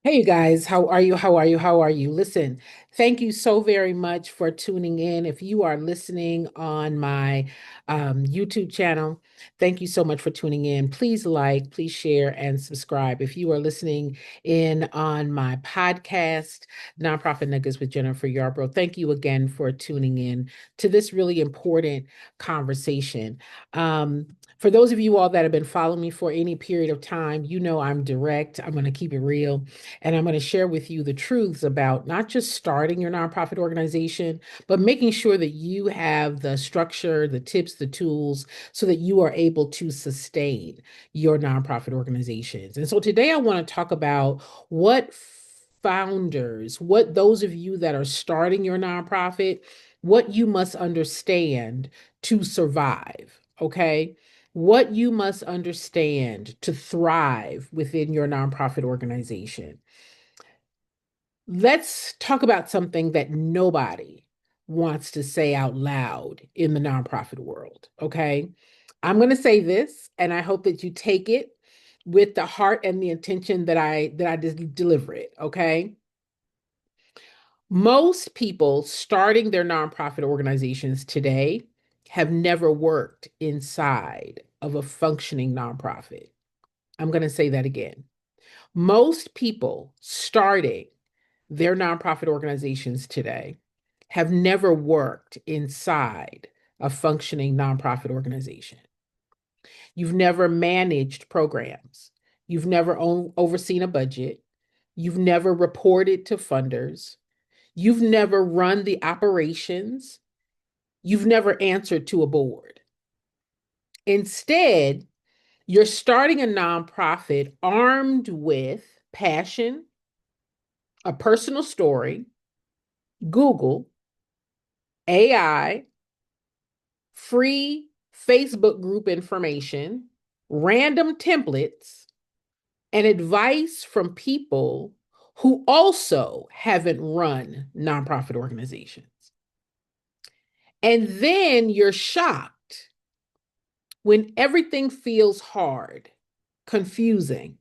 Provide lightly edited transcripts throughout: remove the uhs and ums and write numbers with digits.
Hey you guys, how are you? How are you? How are you? Listen, thank you so very much for tuning in. If you are listening on my YouTube channel, thank you so much for tuning in. Please like, please share, and subscribe. If you are listening in on my podcast, Nonprofit Nuggets with Jennifer Yarbrough, thank you again for tuning in to this really important conversation. For those of you all that have been following me for any period of time, you know I'm direct. I'm going to keep it real. And I'm going to share with you the truths about not just starting your nonprofit organization, but making sure that you have the structure, the tips, the tools, so that you are able to sustain your nonprofit organizations. And so today I want to talk about what founders, what those of you that are starting your nonprofit, what you must understand to survive. Okay. What you must understand to thrive within your nonprofit organization. Let's talk about something that nobody wants to say out loud in the nonprofit world. Okay. I'm going to say this, and I hope that you take it with the heart and the intention that I deliver it. Okay. Most people starting their nonprofit organizations today have never worked inside of a functioning nonprofit. I'm going to say that again. Most people starting their nonprofit organizations today have never worked inside a functioning nonprofit organization. You've never managed programs. You've never overseen a budget. You've never reported to funders. You've never run the operations. You've never answered to a board. Instead, you're starting a nonprofit armed with passion, a personal story, Google, AI, free Facebook group information, random templates, and advice from people who also haven't run nonprofit organizations. And then you're shocked when everything feels hard, confusing,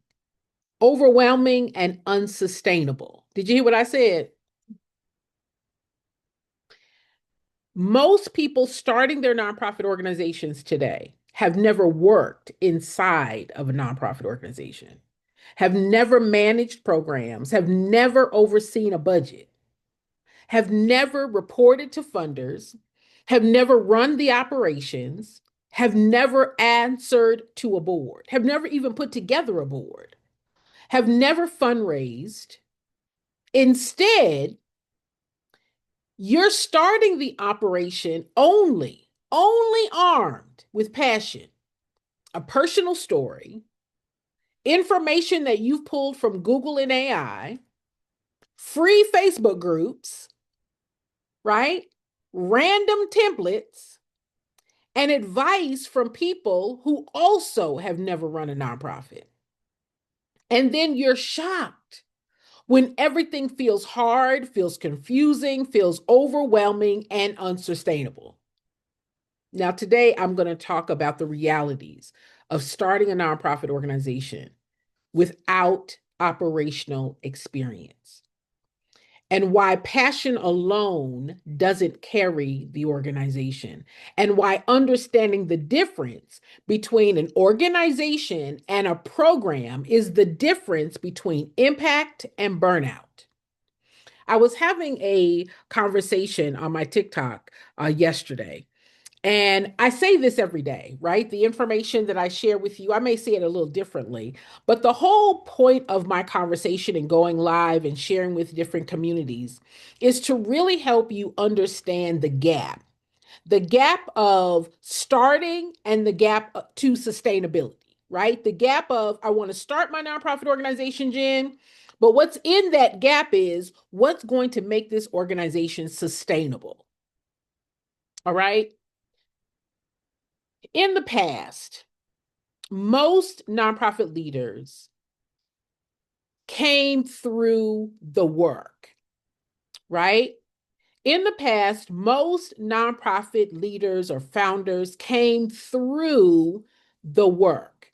overwhelming, and unsustainable. Did you hear what I said? Most people starting their nonprofit organizations today have never worked inside of a nonprofit organization, have never managed programs, have never overseen a budget, have never reported to funders, have never run the operations, have never answered to a board, have never even put together a board, have never fundraised. Instead, you're starting the operation only armed with passion, a personal story, information that you've pulled from Google and AI, free Facebook groups, right? Random templates, and advice from people who also have never run a nonprofit. And then you're shocked when everything feels hard, feels confusing, feels overwhelming, and unsustainable. Now, today I'm going to talk about the realities of starting a nonprofit organization without operational experience and why passion alone doesn't carry the organization, and why understanding the difference between an organization and a program is the difference between impact and burnout. I was having a conversation on my TikTok yesterday. And I say this every day, right? The information that I share with you, I may say it a little differently, but the whole point of my conversation and going live and sharing with different communities is to really help you understand the gap of starting and the gap to sustainability, right? The gap of, I want to start my nonprofit organization, Jen, but what's in that gap is what's going to make this organization sustainable. All right. In the past, most nonprofit leaders came through the work, right? In the past, most nonprofit leaders or founders came through the work.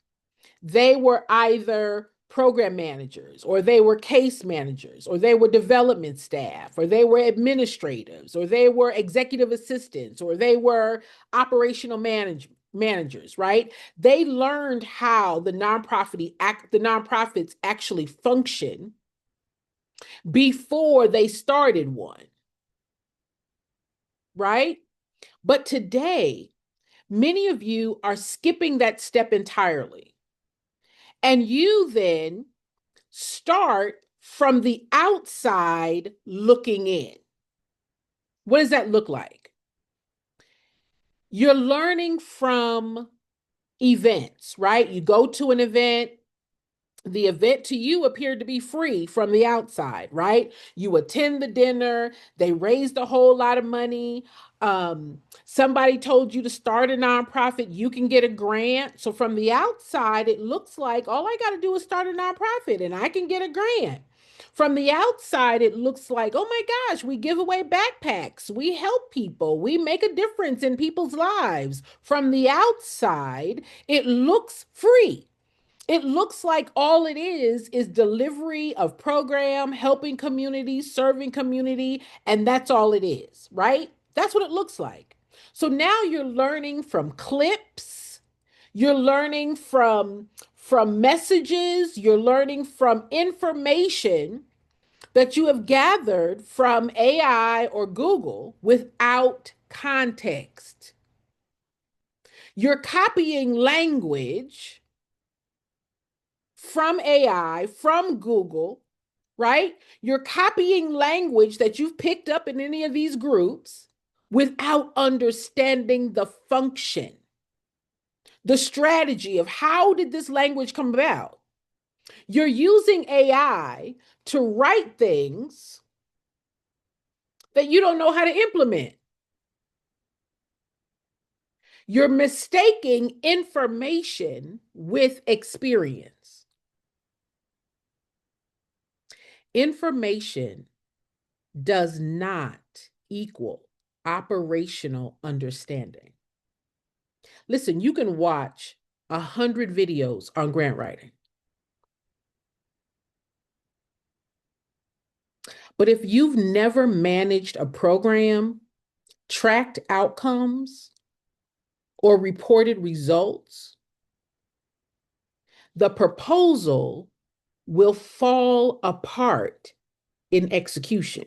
They were either program managers, or they were case managers, or they were development staff, or they were administrators, or they were executive assistants, or they were operational managers, right? They learned how the nonprofits actually function before they started one, right? But today, many of you are skipping that step entirely. And you then start from the outside looking in. What does that look like? You're learning from events, right? You go to an event. The event to you appeared to be free from the outside, right? You attend the dinner, they raised a whole lot of money. Somebody told you to start a nonprofit, you can get a grant. So from the outside, it looks like all I got to do is start a nonprofit and I can get a grant. From the outside, it looks like, oh my gosh, we give away backpacks, we help people, we make a difference in people's lives. From the outside, it looks free. It looks like all it is delivery of program, helping community, serving community, and that's all it is, right? That's what it looks like. So now you're learning from clips, you're learning from messages, you're learning from information that you have gathered from AI or Google without context. You're copying language from AI, from Google, right? You're copying language that you've picked up in any of these groups without understanding the function, the strategy of how did this language come about. You're using AI to write things that you don't know how to implement. You're mistaking information with experience. Information does not equal operational understanding. Listen, you can watch 100 videos on grant writing. But if you've never managed a program, tracked outcomes, or reported results, the proposal will fall apart in execution.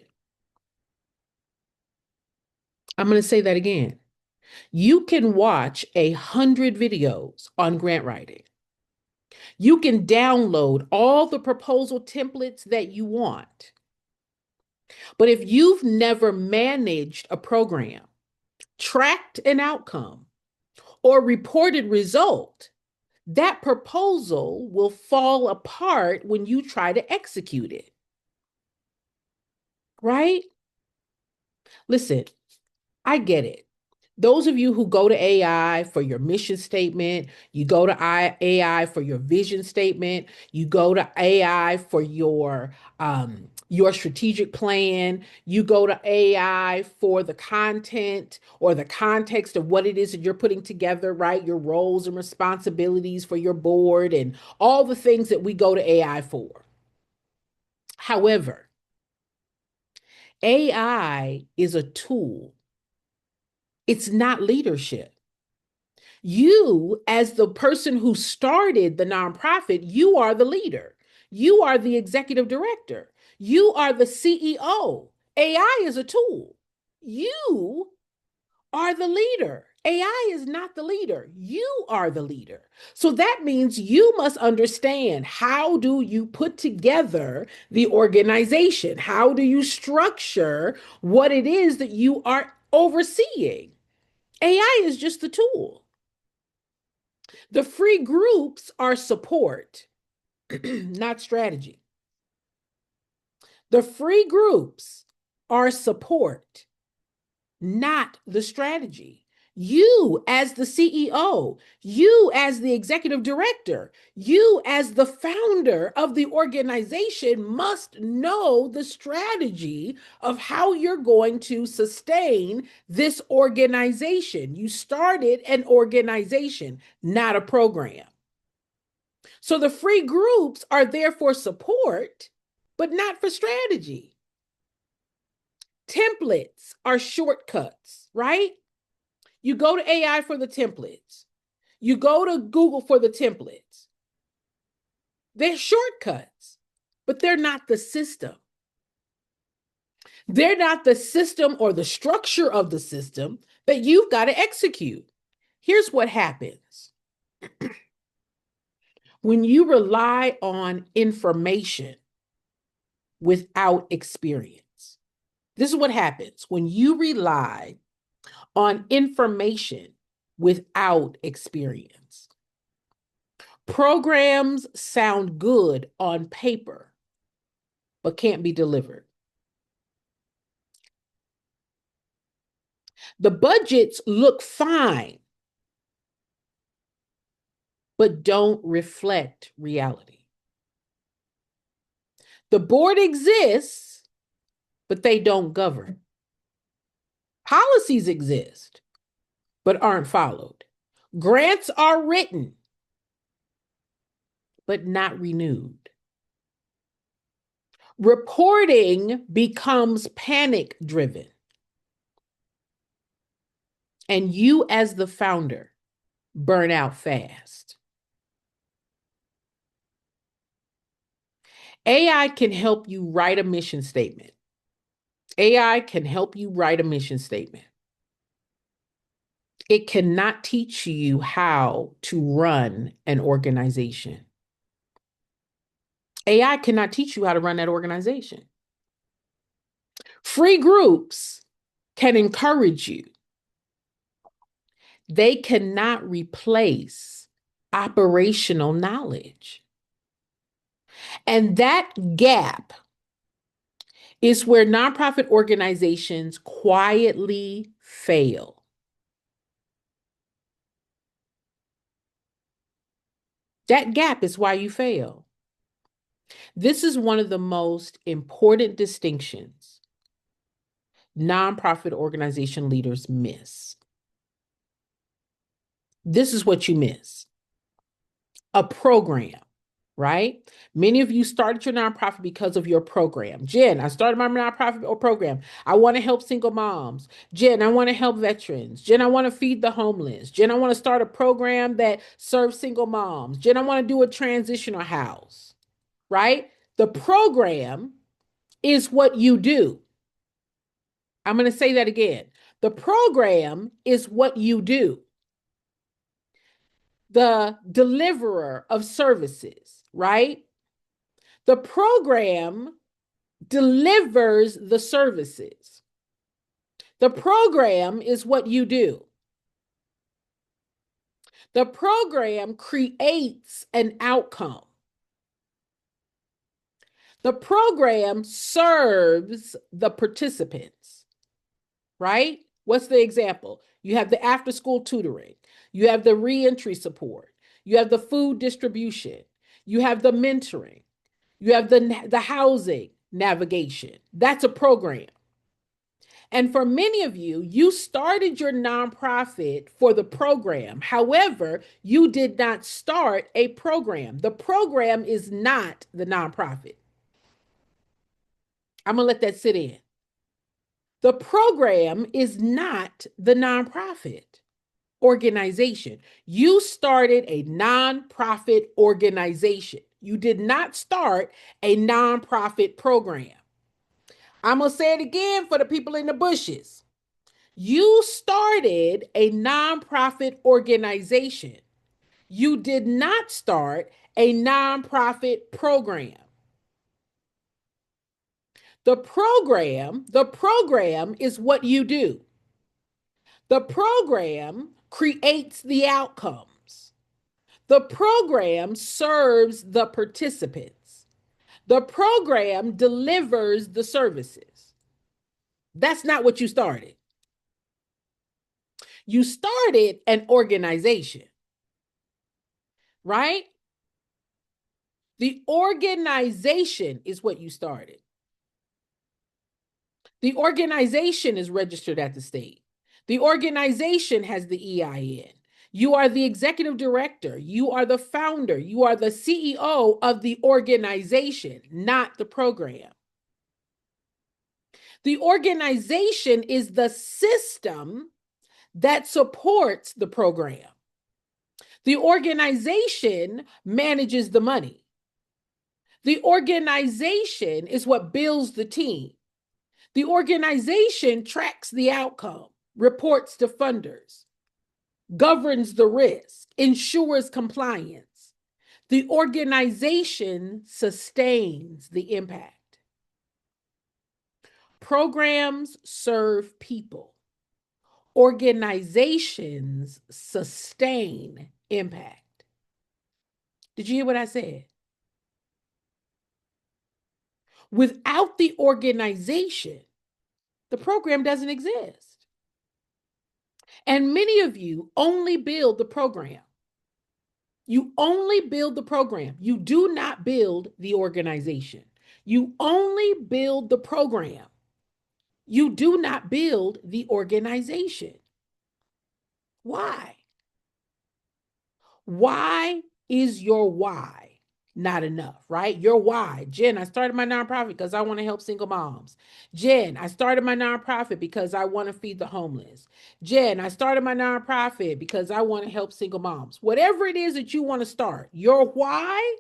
I'm going to say that again. You can watch 100 videos on grant writing. You can download all the proposal templates that you want. But if you've never managed a program, tracked an outcome, or reported result, that proposal will fall apart when you try to execute it. Right? Listen, I get it. Those of you who go to AI for your mission statement, you go to AI for your vision statement, you go to AI for your strategic plan, you go to AI for the content or the context of what it is that you're putting together, right? Your roles and responsibilities for your board and all the things that we go to AI for. However, AI is a tool. It's not leadership. You, as the person who started the nonprofit, you are the leader. You are the executive director. You are the CEO. AI is a tool. You are the leader. AI is not the leader. You are the leader. So that means you must understand, how do you put together the organization? How do you structure what it is that you are overseeing? AI is just the tool. The free groups are support, not strategy. The free groups are support, not the strategy. You, as the CEO, you, as the executive director, you, as the founder of the organization, must know the strategy of how you're going to sustain this organization. You started an organization, not a program. So the free groups are there for support, but not for strategy. Templates are shortcuts, right? You go to AI for the templates. You go to Google for the templates. They're shortcuts, but they're not the system. They're not the system or the structure of the system that you've got to execute. Here's what happens when you rely on information without experience. This is what happens when you rely on information without experience. Programs sound good on paper, but can't be delivered. The budgets look fine, but don't reflect reality. The board exists, but they don't govern. Policies exist, but aren't followed. Grants are written, but not renewed. Reporting becomes panic-driven. And you, as the founder, burn out fast. AI can help you write a mission statement. AI can help you write a mission statement. It cannot teach you how to run an organization. AI cannot teach you how to run that organization. Free groups can encourage you. They cannot replace operational knowledge. And that gap is where nonprofit organizations quietly fail. That gap is why you fail. This is one of the most important distinctions nonprofit organization leaders miss. This is what you miss. A program, right? Many of you started your nonprofit because of your program. Jen, I started my nonprofit or program. I want to help single moms. Jen, I want to help veterans. Jen, I want to feed the homeless. Jen, I want to start a program that serves single moms. Jen, I want to do a transitional house, right? The program is what you do. I'm going to say that again. The program is what you do. The deliverer of services, right? The program delivers the services. The program is what you do. The program creates an outcome. The program serves the participants, right? What's the example? You have the after-school tutoring. You have the reentry support. You have the food distribution. You have the mentoring. You have the housing navigation. That's a program. And for many of you, you started your nonprofit for the program. However, you did not start a program. The program is not the nonprofit. I'm going to let that sit in. The program is not the nonprofit organization. You started a nonprofit organization. You did not start a nonprofit program. I'm going to say it again for the people in the bushes. You started a nonprofit organization. You did not start a nonprofit program. The program is what you do. The program creates the outcomes. The program serves the participants. The program delivers the services. That's not what you started. You started an organization, right? The organization is what you started. The organization is registered at the state. The organization has the EIN. You are the executive director. You are the founder. You are the CEO of the organization, not the program. The organization is the system that supports the program. The organization manages the money. The organization is what builds the team. The organization tracks the outcome, reports to funders, governs the risk, ensures compliance. The organization sustains the impact. Programs serve people. Organizations sustain impact. Did you hear what I said? Without the organization, the program doesn't exist. And many of you only build the program. You only build the program. You do not build the organization. You only build the program. You do not build the organization. Why? Why is your why not enough, right? Your why. Jen, I started my nonprofit because I want to help single moms. Jen, I started my nonprofit because I want to feed the homeless. Jen, I started my nonprofit because I want to help single moms. Whatever it is that you want to start, your why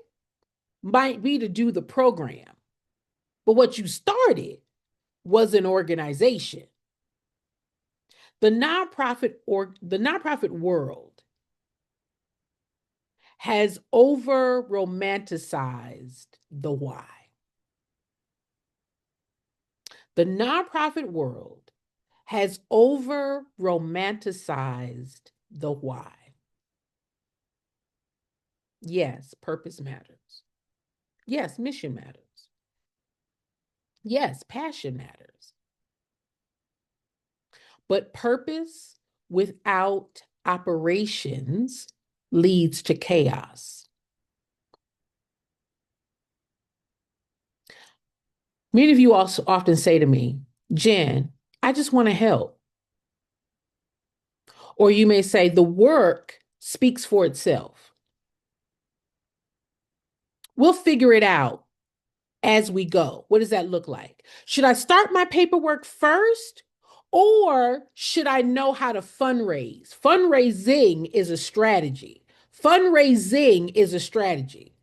might be to do the program. But what you started was an organization. The nonprofit world has over romanticized the why. The nonprofit world has over romanticized the why. Yes, purpose matters. Yes, mission matters. Yes, passion matters. But purpose without operations leads to chaos. Many of you also often say to me, Jen, I just want to help. Or you may say, the work speaks for itself. We'll figure it out as we go. What does that look like? Should I start my paperwork first? Or should I know how to fundraise? Fundraising is a strategy. Fundraising is a strategy.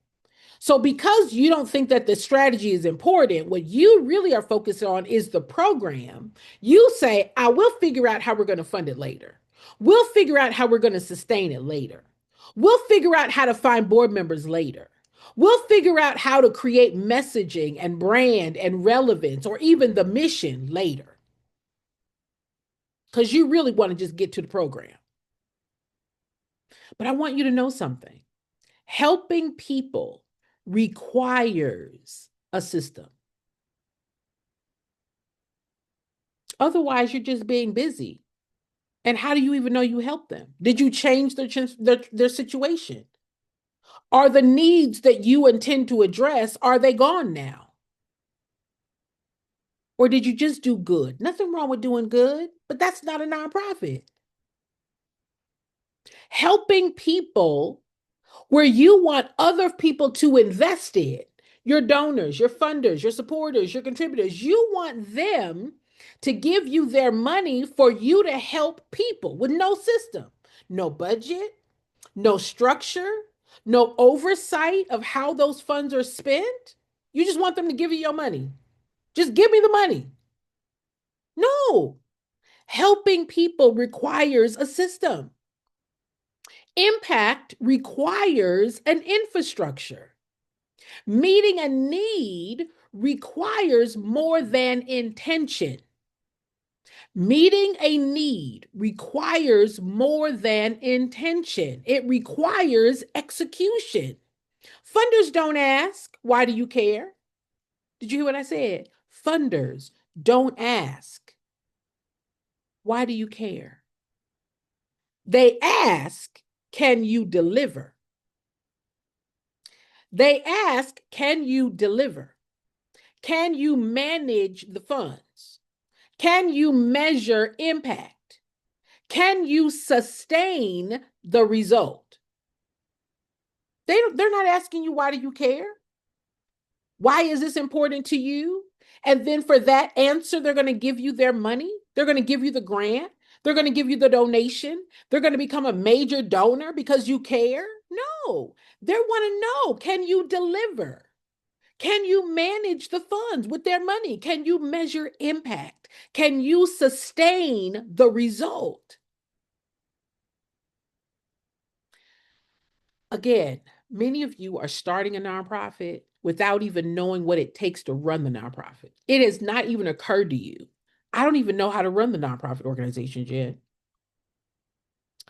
So because you don't think that the strategy is important, what you really are focused on is the program. You say, I will figure out how we're going to fund it later. We'll figure out how we're going to sustain it later. We'll figure out how to find board members later. We'll figure out how to create messaging and brand and relevance or even the mission later. Because you really want to just get to the program. But I want you to know something. Helping people requires a system. Otherwise, you're just being busy. And how do you even know you helped them? Did you change their situation? Are the needs that you intend to address, are they gone now? Or did you just do good? Nothing wrong with doing good, but that's not a nonprofit. Helping people where you want other people to invest in, your donors, your funders, your supporters, your contributors, you want them to give you their money for you to help people with no system, no budget, no structure, no oversight of how those funds are spent. You just want them to give you your money. Just give me the money. No, helping people requires a system. Impact requires an infrastructure. Meeting a need requires more than intention. Meeting a need requires more than intention. It requires execution. Funders don't ask, why do you care? Did you hear what I said? Funders don't ask, why do you care? They ask, can you deliver? They ask, can you deliver? Can you manage the funds? Can you measure impact? Can you sustain the result? They're not asking you, why do you care? Why is this important to you? And then for that answer, they're going to give you their money. They're going to give you the grant. They're going to give you the donation. They're going to become a major donor because you care. No, they want to know, can you deliver? Can you manage the funds with their money? Can you measure impact? Can you sustain the result? Again, many of you are starting a nonprofit without even knowing what it takes to run the nonprofit. It has not even occurred to you. I don't even know how to run the nonprofit organization, Jen.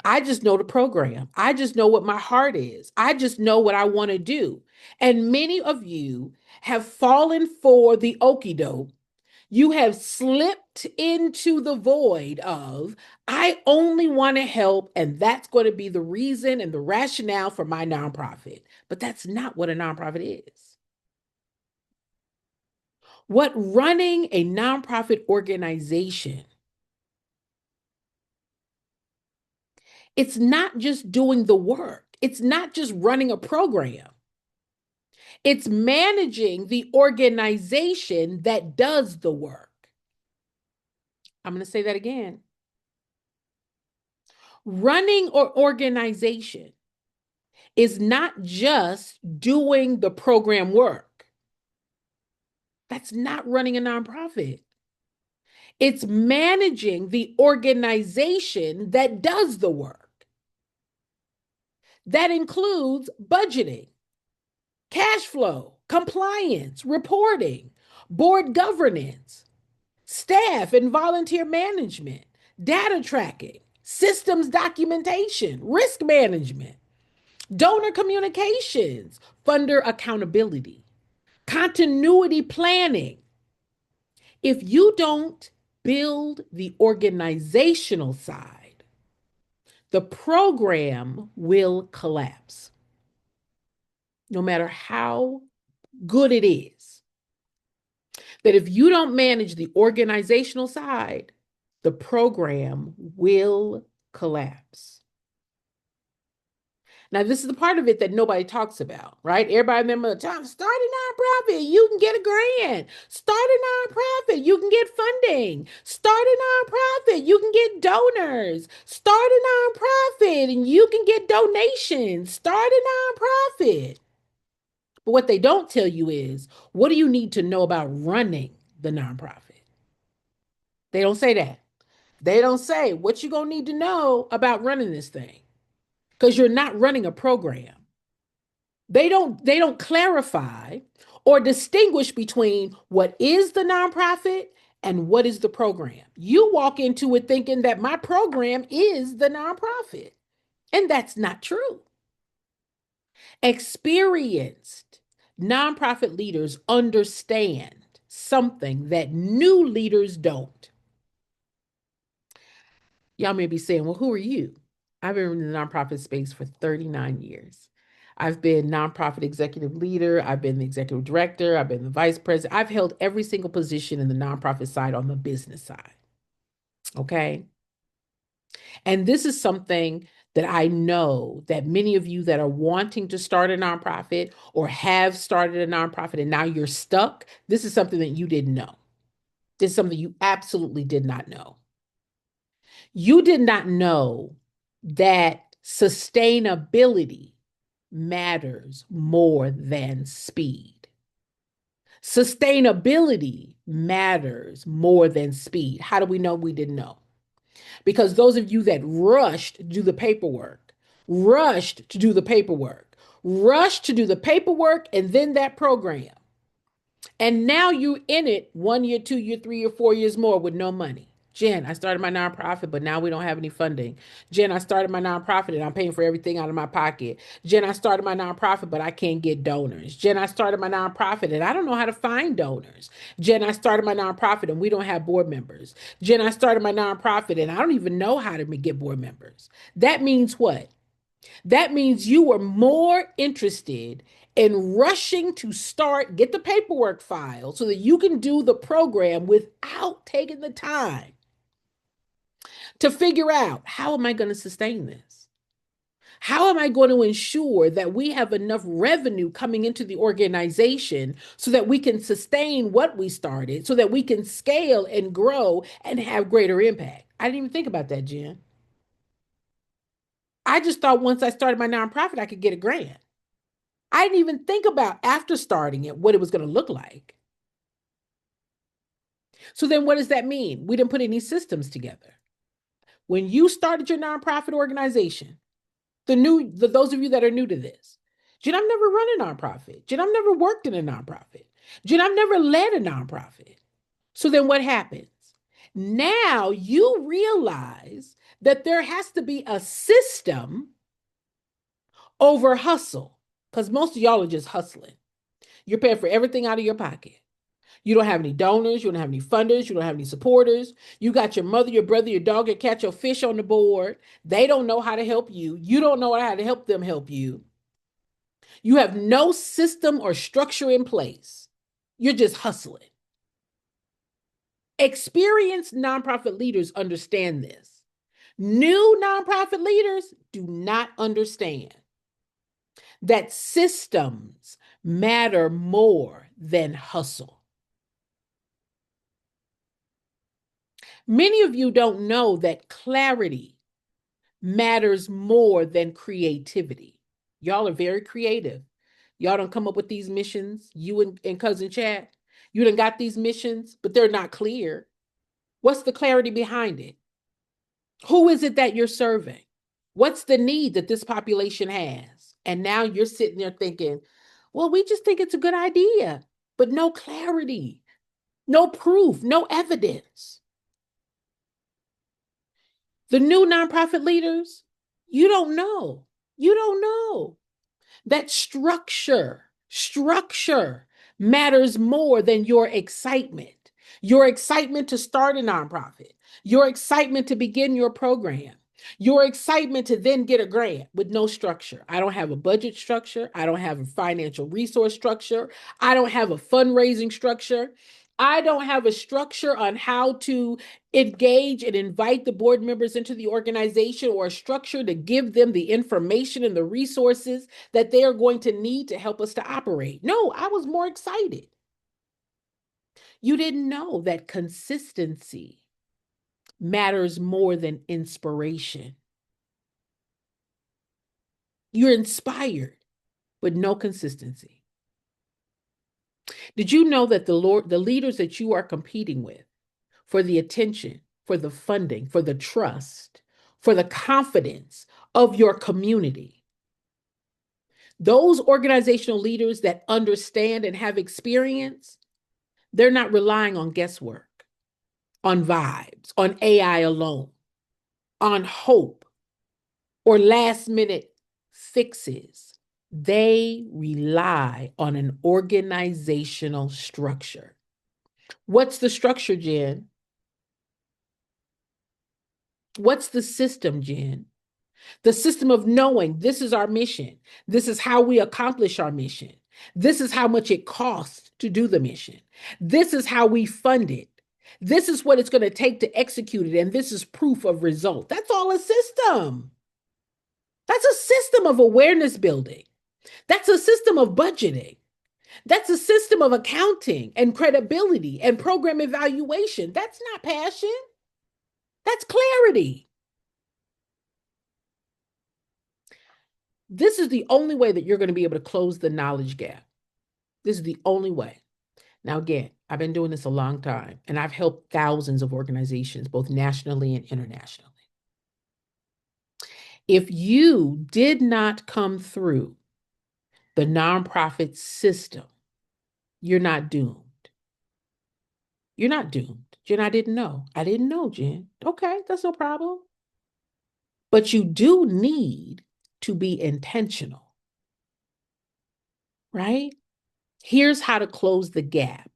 I just know the program. I just know what my heart is. I just know what I want to do. And many of you have fallen for the okie doke. You have slipped into the void of, I only want to help, and that's going to be the reason and the rationale for my nonprofit. But that's not what a nonprofit is. What running a nonprofit organization, it's not just doing the work. It's not just running a program. It's managing the organization that does the work. I'm going to say that again. Running an organization is not just doing the program work. That's not running a nonprofit. It's managing the organization that does the work. That includes budgeting, cash flow, compliance, reporting, board governance, staff and volunteer management, data tracking, systems documentation, risk management, donor communications, funder accountability, continuity planning. If you don't build the organizational side, the program will collapse, no matter how good it is. That if you don't manage the organizational side, the program will collapse. Now, this is the part of it that nobody talks about, right? Everybody remember the time, start a nonprofit, you can get a grant. Start a nonprofit, you can get funding. Start a nonprofit, you can get donors. Start a nonprofit and you can get donations. Start a nonprofit. But what they don't tell you is, what do you need to know about running the nonprofit? They don't say that. They don't say what you're going to need to know about running this thing, because you're not running a program. They don't clarify or distinguish between what is the nonprofit and what is the program. You walk into it thinking that my program is the nonprofit, and that's not true. Experienced nonprofit leaders understand something that new leaders don't. Y'all may be saying, well, who are you? I've been in the nonprofit space for 39 years. I've been nonprofit executive leader. I've been the executive director. I've been the vice president. I've held every single position in the nonprofit side on the business side. Okay. And this is something that I know that many of you that are wanting to start a nonprofit or have started a nonprofit and now you're stuck, this is something that you didn't know. This is something you absolutely did not know. You did not know that sustainability matters more than speed. Sustainability matters more than speed. How do we know we didn't know? Because those of you that rushed to do the paperwork, rushed to do the paperwork, rushed to do the paperwork and then that program. And now you in it 1 year, 2 year, 3 year, 4 years more with no money. Jen, I started my nonprofit, but now we don't have any funding. Jen, I started my nonprofit and I'm paying for everything out of my pocket. Jen, I started my nonprofit, but I can't get donors. Jen, I started my nonprofit and I don't know how to find donors. Jen, I started my nonprofit and we don't have board members. Jen, I started my nonprofit and I don't even know how to get board members. That means what? That means you were more interested in rushing to start, get the paperwork filed so that you can do the program without taking the time to figure out, how am I going to sustain this? How am I going to ensure that we have enough revenue coming into the organization so that we can sustain what we started, so that we can scale and grow and have greater impact? I didn't even think about that, Jen. I just thought once I started my nonprofit, I could get a grant. I didn't even think about after starting it, what it was going to look like. So then what does that mean? We didn't put any systems together. When you started your nonprofit organization, those of you that are new to this, Jen, I've never run a nonprofit. Jen, I've never worked in a nonprofit. Jen, I've never led a nonprofit. So then what happens? Now you realize that there has to be a system over hustle, because most of y'all are just hustling. You're paying for everything out of your pocket. You don't have any donors. You don't have any funders. You don't have any supporters. You got your mother, your brother, your dog, your cat, your fish on the board. They don't know how to help you. You don't know how to help them help you. You have no system or structure in place. You're just hustling. Experienced nonprofit leaders understand this. New nonprofit leaders do not understand that systems matter more than hustle. Many of you don't know that clarity matters more than creativity. Y'all are very creative. Y'all don't come up with these missions, you and Cousin Chad. You done got these missions, but they're not clear. What's the clarity behind it? Who is it that you're serving? What's the need that this population has? And now you're sitting there thinking, well, we just think it's a good idea, but no clarity, no proof, no evidence. The new nonprofit leaders, you don't know. You don't know that structure matters more than your excitement. Your excitement to start a nonprofit, your excitement to begin your program, your excitement to then get a grant with no structure. I don't have a budget structure. I don't have a financial resource structure. I don't have a fundraising structure. I don't have a structure on how to engage and invite the board members into the organization, or a structure to give them the information and the resources that they are going to need to help us to operate. No, I was more excited. You didn't know that consistency matters more than inspiration. You're inspired, but no consistency. Did you know that the leaders that you are competing with for the attention, for the funding, for the trust, for the confidence of your community, those organizational leaders that understand and have experience, they're not relying on guesswork, on vibes, on AI alone, on hope, or last minute fixes. They rely on an organizational structure. What's the structure, Jen? What's the system, Jen? The system of knowing this is our mission. This is how we accomplish our mission. This is how much it costs to do the mission. This is how we fund it. This is what it's going to take to execute it. And this is proof of result. That's all a system. That's a system of awareness building. That's a system of budgeting. That's a system of accounting and credibility and program evaluation. That's not passion. That's clarity. This is the only way that you're going to be able to close the knowledge gap. This is the only way. Now, again, I've been doing this a long time, and I've helped thousands of organizations, both nationally and internationally. If you did not come through the nonprofit system, you're not doomed. You're not doomed. Jen, I didn't know. I didn't know, Jen. Okay, that's no problem. But you do need to be intentional, right? Here's how to close the gap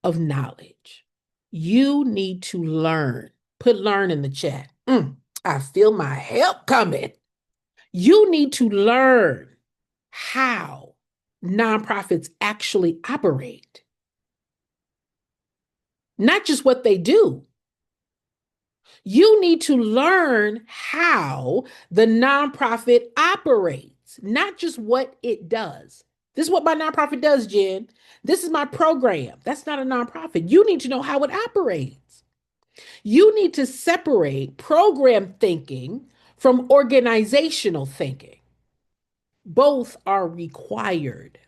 of knowledge. You need to learn. Put learn in the chat. I feel my help coming. You need to learn how nonprofits actually operate, not just what they do. You need to learn how the nonprofit operates, not just what it does. This is what my nonprofit does, Jen. This is my program. That's not a nonprofit. You need to know how it operates. You need to separate program thinking from organizational thinking. Both are required.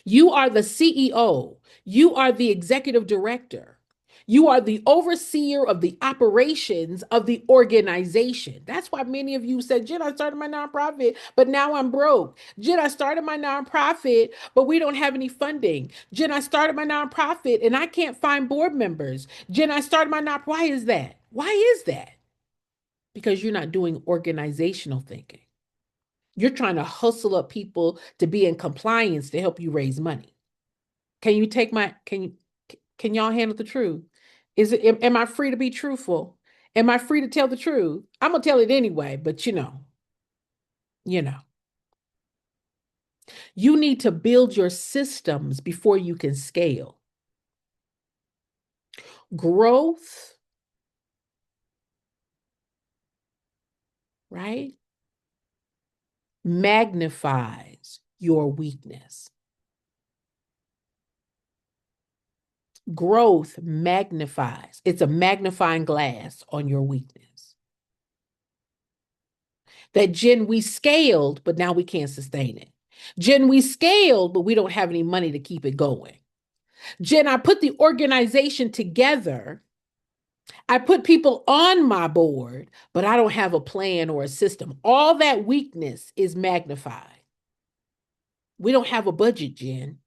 You are the CEO. You are the executive director. You are the overseer of the operations of the organization. That's why many of you said, Jen, I started my nonprofit, but now I'm broke. Jen, I started my nonprofit, but we don't have any funding. Jen, I started my nonprofit and I can't find board members. Jen, I started my nonprofit. Why is that? Why is that? Because you're not doing organizational thinking. You're trying to hustle up people to be in compliance to help you raise money. Can you take my, can y'all handle the truth? Am I free to be truthful? Am I free to tell the truth? I'm going to tell it anyway, but you know, you need to build your systems before you can scale. Growth, right, magnifies your weakness. Growth magnifies. It's a magnifying glass on your weakness. That Jen, we scaled, but now we can't sustain it. Jen, we scaled, but we don't have any money to keep it going. Jen, I put the organization together. I put people on my board, but I don't have a plan or a system. All that weakness is magnified. We don't have a budget, Jen.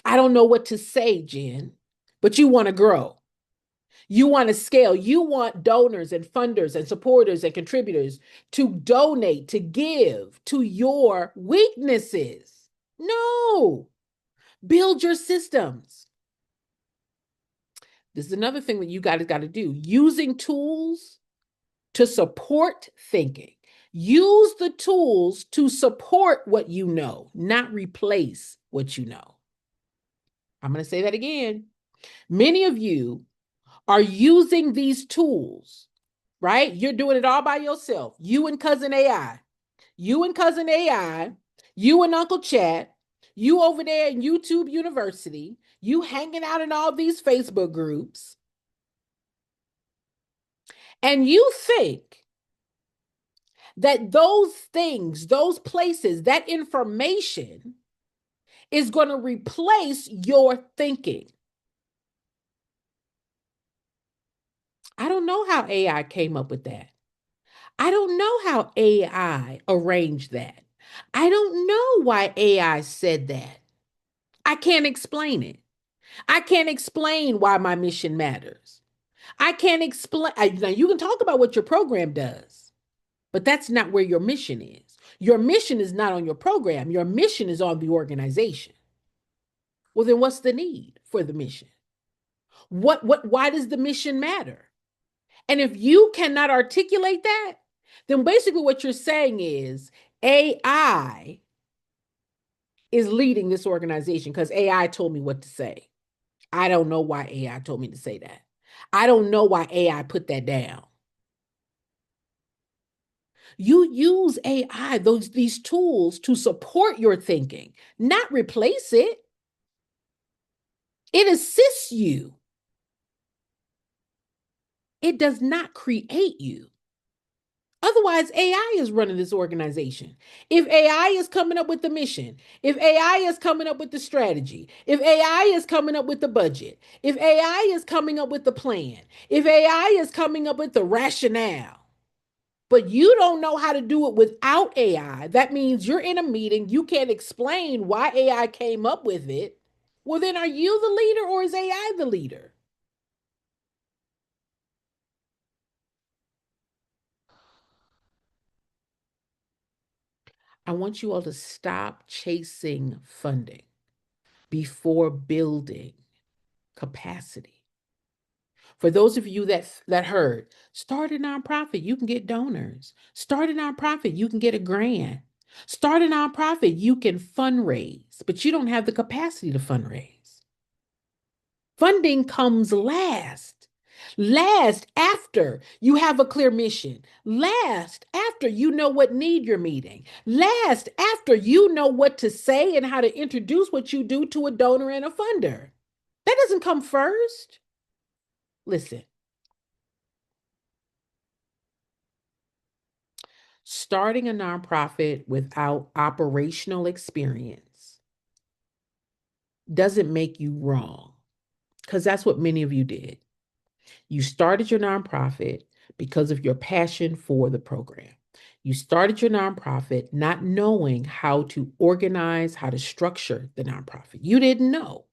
I don't know what to say, Jen, but you want to grow. You want to scale. You want donors and funders and supporters and contributors to donate, to give to your weaknesses. No, build your systems. This is another thing that you guys got to do. Using tools to support thinking. Use the tools to support what you know, not replace what you know. I'm going to say that again. Many of you are using these tools, right? You're doing it all by yourself. You and Cousin AI. You and Cousin AI. You and Uncle Chat. You over there in YouTube University. You hanging out in all these Facebook groups. And you think that those things, those places, that information is going to replace your thinking. I don't know how AI came up with that. I don't know how AI arranged that. I don't know why AI said that. I can't explain it. I can't explain why my mission matters. I can't explain. Now, you can talk about what your program does, but that's not where your mission is. Your mission is not on your program. Your mission is on the organization. Well, then what's the need for the mission? Why does the mission matter? And if you cannot articulate that, then basically what you're saying is AI is leading this organization because AI told me what to say. I don't know why AI told me to say that. I don't know why AI put that down. You use AI, these tools to support your thinking, not replace it. It assists you. It does not create you. Otherwise, AI is running this organization. If AI is coming up with the mission, if AI is coming up with the strategy, if AI is coming up with the budget, if AI is coming up with the plan, if AI is coming up with the rationale, but you don't know how to do it without AI, that means you're in a meeting, you can't explain why AI came up with it. Well, then are you the leader or is AI the leader? I want you all to stop chasing funding before building capacity. For those of you that heard, start a nonprofit, you can get donors. Start a nonprofit, you can get a grant. Start a nonprofit, you can fundraise, but you don't have the capacity to fundraise. Funding comes last. Last, after you have a clear mission. Last, after you know what need you're meeting. Last, after you know what to say and how to introduce what you do to a donor and a funder. That doesn't come first. Listen, starting a nonprofit without operational experience doesn't make you wrong, because that's what many of you did. You started your nonprofit because of your passion for the program. You started your nonprofit not knowing how to organize, how to structure the nonprofit. You didn't know.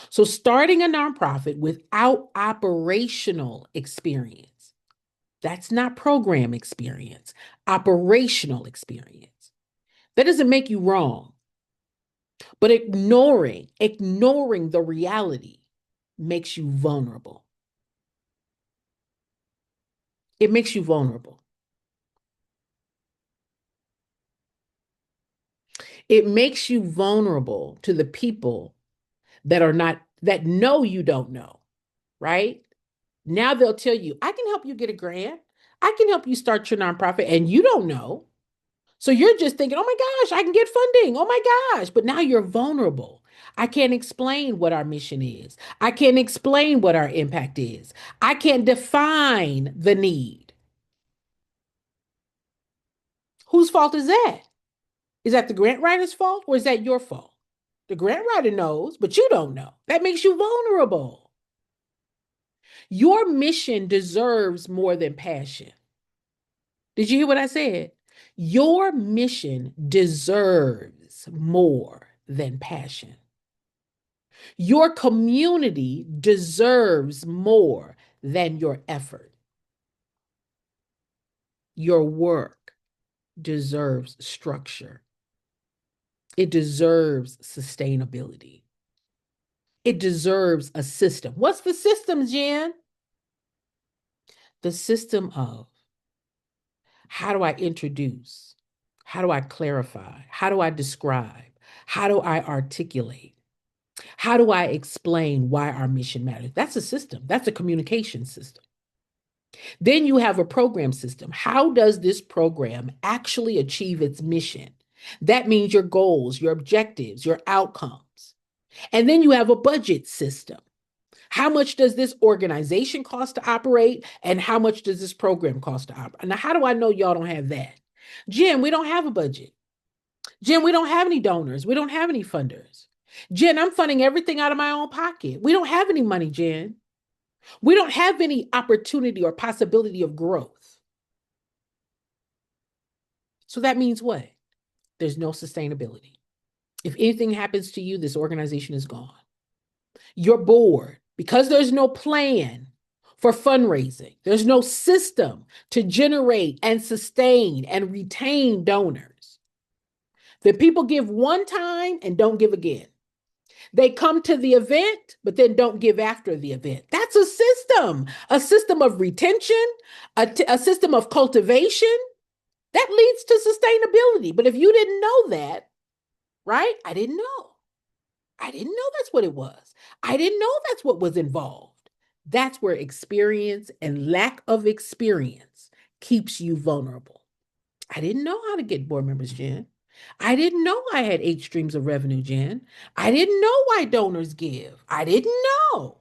So, starting a nonprofit without operational experience, that's not program experience, operational experience. That doesn't make you wrong, but ignoring the reality makes you vulnerable. It makes you vulnerable. It makes you vulnerable to the people that know you don't know, right? Now they'll tell you, I can help you get a grant. I can help you start your nonprofit, and you don't know. So you're just thinking, oh my gosh, I can get funding. Oh my gosh. But now you're vulnerable. I can't explain what our mission is. I can't explain what our impact is. I can't define the need. Whose fault is that? Is that the grant writer's fault, or is that your fault? The grant writer knows, but you don't know. That makes you vulnerable. Your mission deserves more than passion. Did you hear what I said? Your mission deserves more than passion. Your community deserves more than your effort. Your work deserves structure. It deserves sustainability. It deserves a system. What's the system, Jen? The system of how do I introduce? How do I clarify? How do I describe? How do I articulate? How do I explain why our mission matters? That's a system. That's a communication system. Then you have a program system. How does this program actually achieve its mission? That means your goals, your objectives, your outcomes. And then you have a budget system. How much does this organization cost to operate? And how much does this program cost to operate? Now, how do I know y'all don't have that? Jen, we don't have a budget. Jen, we don't have any donors. We don't have any funders. Jen, I'm funding everything out of my own pocket. We don't have any money, Jen. We don't have any opportunity or possibility of growth. So that means what? There's no sustainability. If anything happens to you, this organization is gone. Your board, because there's no plan for fundraising, there's no system to generate and sustain and retain donors. The people give one time and don't give again. They come to the event, but then don't give after the event. That's a system of retention, a system of cultivation that leads to sustainability. But if you didn't know that, right? I didn't know. I didn't know that's what it was. I didn't know that's what was involved. That's where experience and lack of experience keeps you vulnerable. I didn't know how to get board members, Jen. I didn't know I had 8 streams of revenue, Jen. I didn't know why donors give. I didn't know.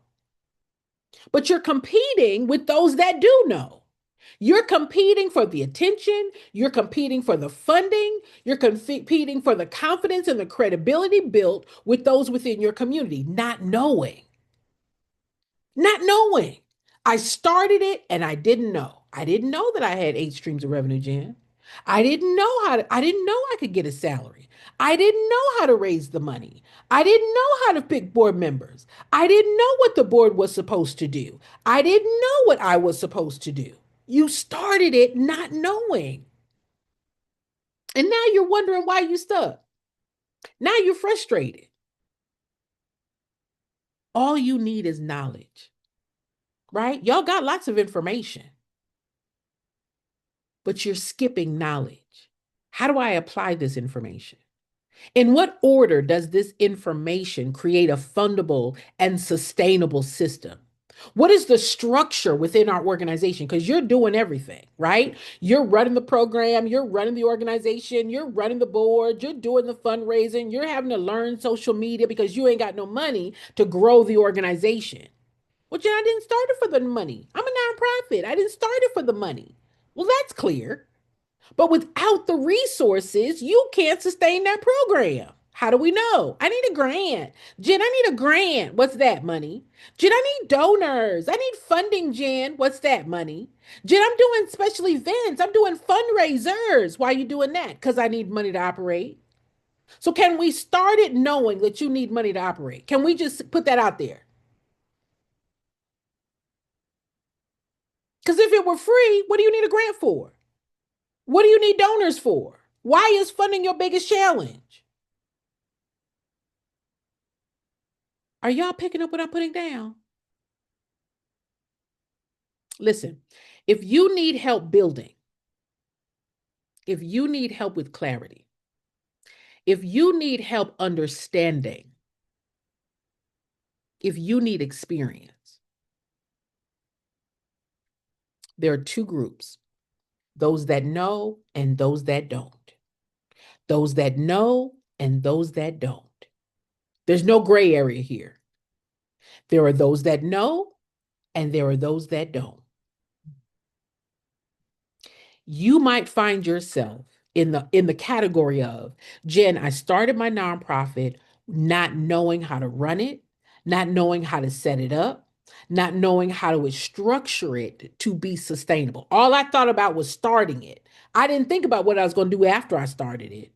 But you're competing with those that do know. You're competing for the attention. You're competing for the funding. You're competing for the confidence and the credibility built with those within your community, not knowing. Not knowing. I started it and I didn't know. I didn't know that I had 8 streams of revenue, Jen. I didn't know I didn't know I could get a salary. I didn't know how to raise the money. I didn't know how to pick board members. I didn't know what the board was supposed to do. I didn't know what I was supposed to do. You started it not knowing. And now you're wondering why you stuck. Now you're frustrated. All you need is knowledge, right? Y'all got lots of information, but you're skipping knowledge. How do I apply this information? In what order does this information create a fundable and sustainable system? What is the structure within our organization? Because you're doing everything, right? You're running the program, you're running the organization, you're running the board, you're doing the fundraising, you're having to learn social media because you ain't got no money to grow the organization. Well, Jen, I didn't start it for the money. I'm a nonprofit. I didn't start it for the money. Well, that's clear. But without the resources, you can't sustain that program. How do we know? I need a grant. Jen, I need a grant. What's that money? Jen, I need donors. I need funding, Jen. What's that money? Jen, I'm doing special events. I'm doing fundraisers. Why are you doing that? Because I need money to operate. So can we start it knowing that you need money to operate? Can we just put that out there? Because if it were free, what do you need a grant for? What do you need donors for? Why is funding your biggest challenge? Are y'all picking up what I'm putting down? Listen, if you need help building, if you need help with clarity, if you need help understanding, if you need experience, there are two groups: those that know and those that don't. Those that know and those that don't. There's no gray area here. There are those that know and there are those that don't. You might find yourself in the category of, Jen, I started my nonprofit not knowing how to run it, not knowing how to set it up, not knowing how to structure it to be sustainable. All I thought about was starting it. I didn't think about what I was going to do after I started it.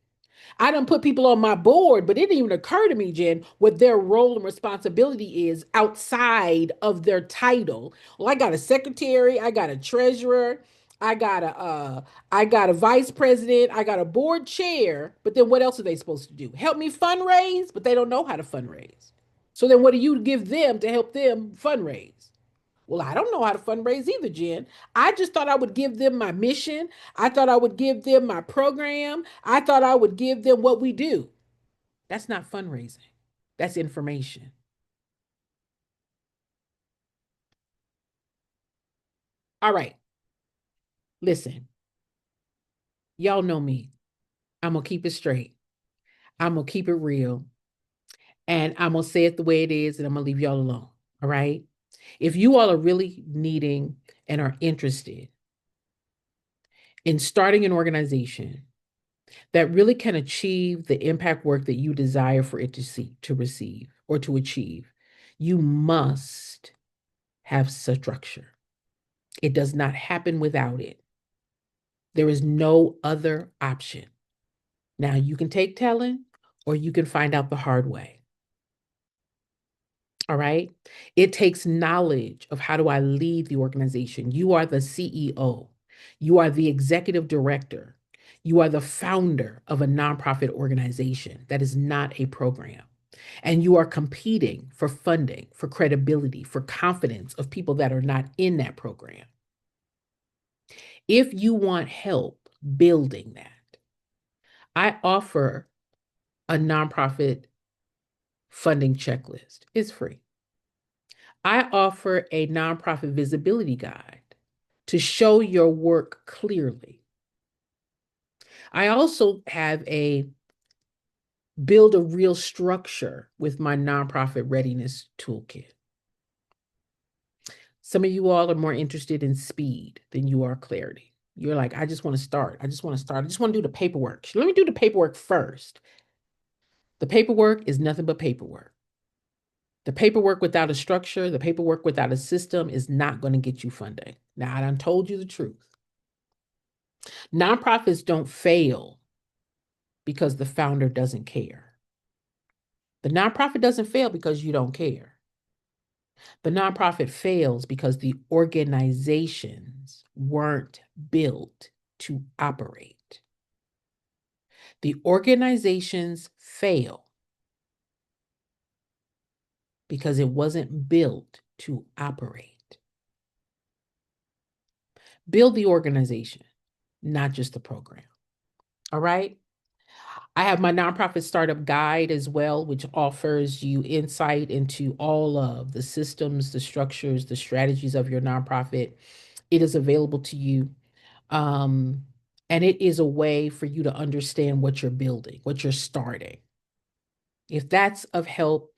I done put people on my board, but it didn't even occur to me, Jen, what their role and responsibility is outside of their title. Well, I got a secretary, I got a treasurer, I got a vice president, I got a board chair, but then what else are they supposed to do? Help me fundraise, but they don't know how to fundraise. So then what do you give them to help them fundraise? Well, I don't know how to fundraise either, Jen. I just thought I would give them my mission. I thought I would give them my program. I thought I would give them what we do. That's not fundraising. That's information. All right. Listen, y'all know me. I'm going to keep it straight. I'm going to keep it real. And I'm going to say it the way it is, and I'm going to leave y'all alone. All right. If you all are really needing and are interested in starting an organization that really can achieve the impact work that you desire for it to see, to receive, or to achieve, you must have structure. It does not happen without it. There is no other option. Now, you can take telling or you can find out the hard way. All right. It takes knowledge of how do I lead the organization. You are the CEO. You are the executive director. You are the founder of a nonprofit organization that is not a program. And you are competing for funding, for credibility, for confidence of people that are not in that program. If you want help building that, I offer a nonprofit funding checklist. It's free. I offer a nonprofit visibility guide to show your work clearly. I also have a build a real structure with my nonprofit readiness toolkit. Some of you all are more interested in speed than you are clarity. You're like, I just want to start. I just want to start. I just want to do the paperwork. Let me do the paperwork first. The paperwork is nothing but paperwork. The paperwork without a structure, the paperwork without a system is not going to get you funding. Now, I done told you the truth. Nonprofits don't fail because the founder doesn't care. The nonprofit doesn't fail because you don't care. The nonprofit fails because the organizations weren't built to operate. The organizations fail because it wasn't built to operate. Build the organization, not just the program. All right? I have my nonprofit startup guide as well, which offers you insight into all of the systems, the structures, the strategies of your nonprofit. It is available to you. Um, and it is a way for you to understand what you're building, what you're starting. If that's of help,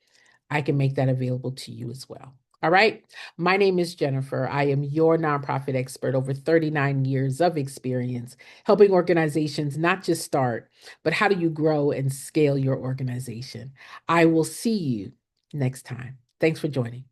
I can make that available to you as well. All right. My name is Jennifer. I am your nonprofit expert, over 39 years of experience helping organizations not just start, but how do you grow and scale your organization? I will see you next time. Thanks for joining.